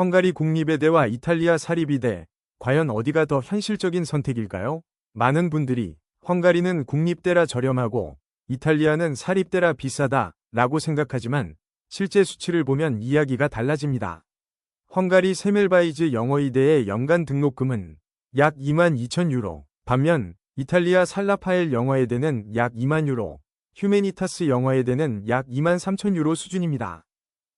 헝가리 국립외대와 이탈리아 사립의대, 과연 어디가 더 현실적인 선택일까요? 많은 분들이 헝가리는 국립대라 저렴하고 이탈리아는 사립대라 비싸다 라고 생각하지만 실제 수치를 보면 이야기가 달라집니다. 헝가리 세멜바이즈 영어의대의 연간 등록금은 약 22,000유로, 반면 이탈리아 살라파엘 영어의대는 약 2만 유로, 휴메니타스 영어의대는 약 23,000유로 수준입니다.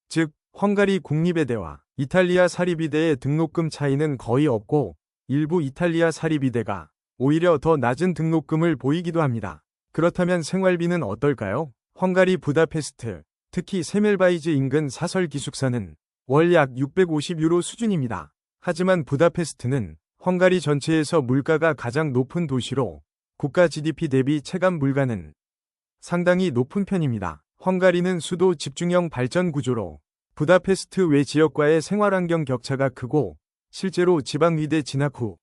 즉, 헝가리 국립외대와 이탈리아 사립의대의 등록금 차이는 거의 없고 일부 이탈리아 사립의대가 오히려 더 낮은 등록금을 보이기도 합니다. 그렇다면 생활비는 어떨까요? 헝가리 부다페스트, 특히 세멜바이즈 인근 사설 기숙사는 월 약 650유로 수준입니다. 하지만 부다페스트는 헝가리 전체에서 물가가 가장 높은 도시로 국가 GDP 대비 체감 물가는 상당히 높은 편입니다. 헝가리는 수도 집중형 발전 구조로 부다페스트 외 지역과의 생활환경 격차가 크고 실제로 지방의대 진학 후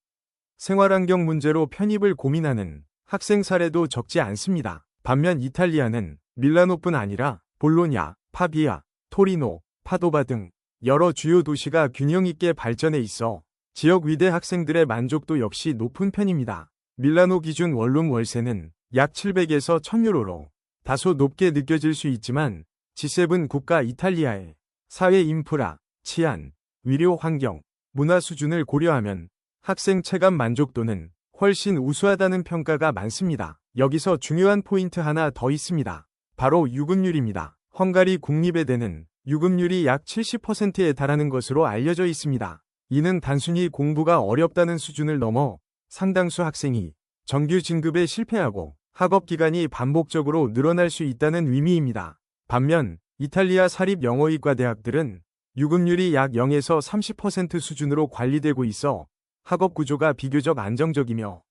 생활환경 문제로 편입을 고민하는 학생 사례도 적지 않습니다. 반면 이탈리아는 밀라노뿐 아니라 볼로냐, 파비아, 토리노, 파도바 등 여러 주요 도시가 균형 있게 발전해 있어 지역 의대 학생들의 만족도 역시 높은 편입니다. 밀라노 기준 원룸 월세는 약 700에서 1000유로로 다소 높게 느껴질 수 있지만 G7 국가 이탈리아의 사회 인프라, 치안, 의료 환경, 문화 수준을 고려하면 학생 체감 만족도는 훨씬 우수하다는 평가가 많습니다. 여기서 중요한 포인트 하나 더 있습니다. 바로 유급률입니다. 헝가리 국립외대는 유급률이 약 70%에 달하는 것으로 알려져 있습니다. 이는 단순히 공부가 어렵다는 수준을 넘어 상당수 학생이 정규 진급에 실패하고 학업 기간이 반복적으로 늘어날 수 있다는 의미입니다. 반면 이탈리아 사립 영어의과 대학들은 유급률이 약 0에서 30% 수준으로 관리되고 있어 학업 구조가 비교적 안정적이며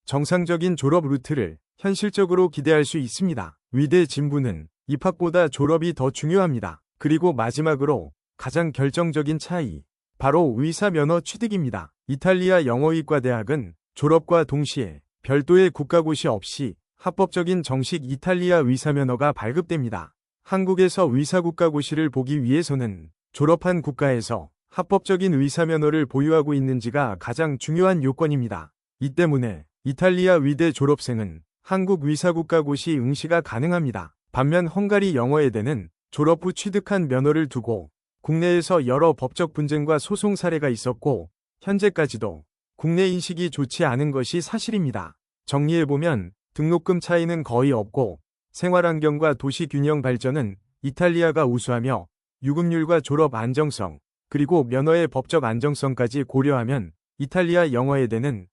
정상적인 졸업 루트를 현실적으로 기대할 수 있습니다. 의대 진부는 입학보다 졸업이 더 중요합니다. 그리고 마지막으로 가장 결정적인 차이, 바로 의사 면허 취득입니다. 이탈리아 영어의과 대학은 졸업과 동시에 별도의 국가고시 없이 합법적인 정식 이탈리아 의사 면허가 발급됩니다. 한국에서 의사 국가고시를 보기 위해서는 졸업한 국가에서 합법적인 의사 면허를 보유하고 있는지가 가장 중요한 요건입니다. 이 때문에 이탈리아 의대 졸업생은 한국 의사 국가고시 응시가 가능합니다. 반면 헝가리 영어의대는 졸업 후 취득한 면허를 두고 국내에서 여러 법적 분쟁과 소송 사례가 있었고 현재까지도 국내 인식이 좋지 않은 것이 사실입니다. 정리해보면 등록금 차이는 거의 없고 생활환경과 도시 균형 발전은 이탈리아가 우수하며 유급률과 졸업 안정성, 그리고 면허의 법적 안정성까지 고려하면 이탈리아 영어의대는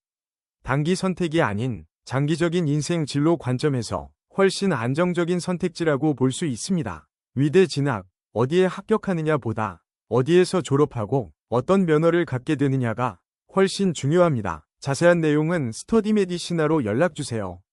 단기 선택이 아닌 장기적인 인생 진로 관점에서 훨씬 안정적인 선택지라고 볼 수 있습니다. 의대 진학, 어디에 합격하느냐 보다 어디에서 졸업하고 어떤 면허를 갖게 되느냐가 훨씬 중요합니다. 자세한 내용은 스터디 메디시나로 연락주세요.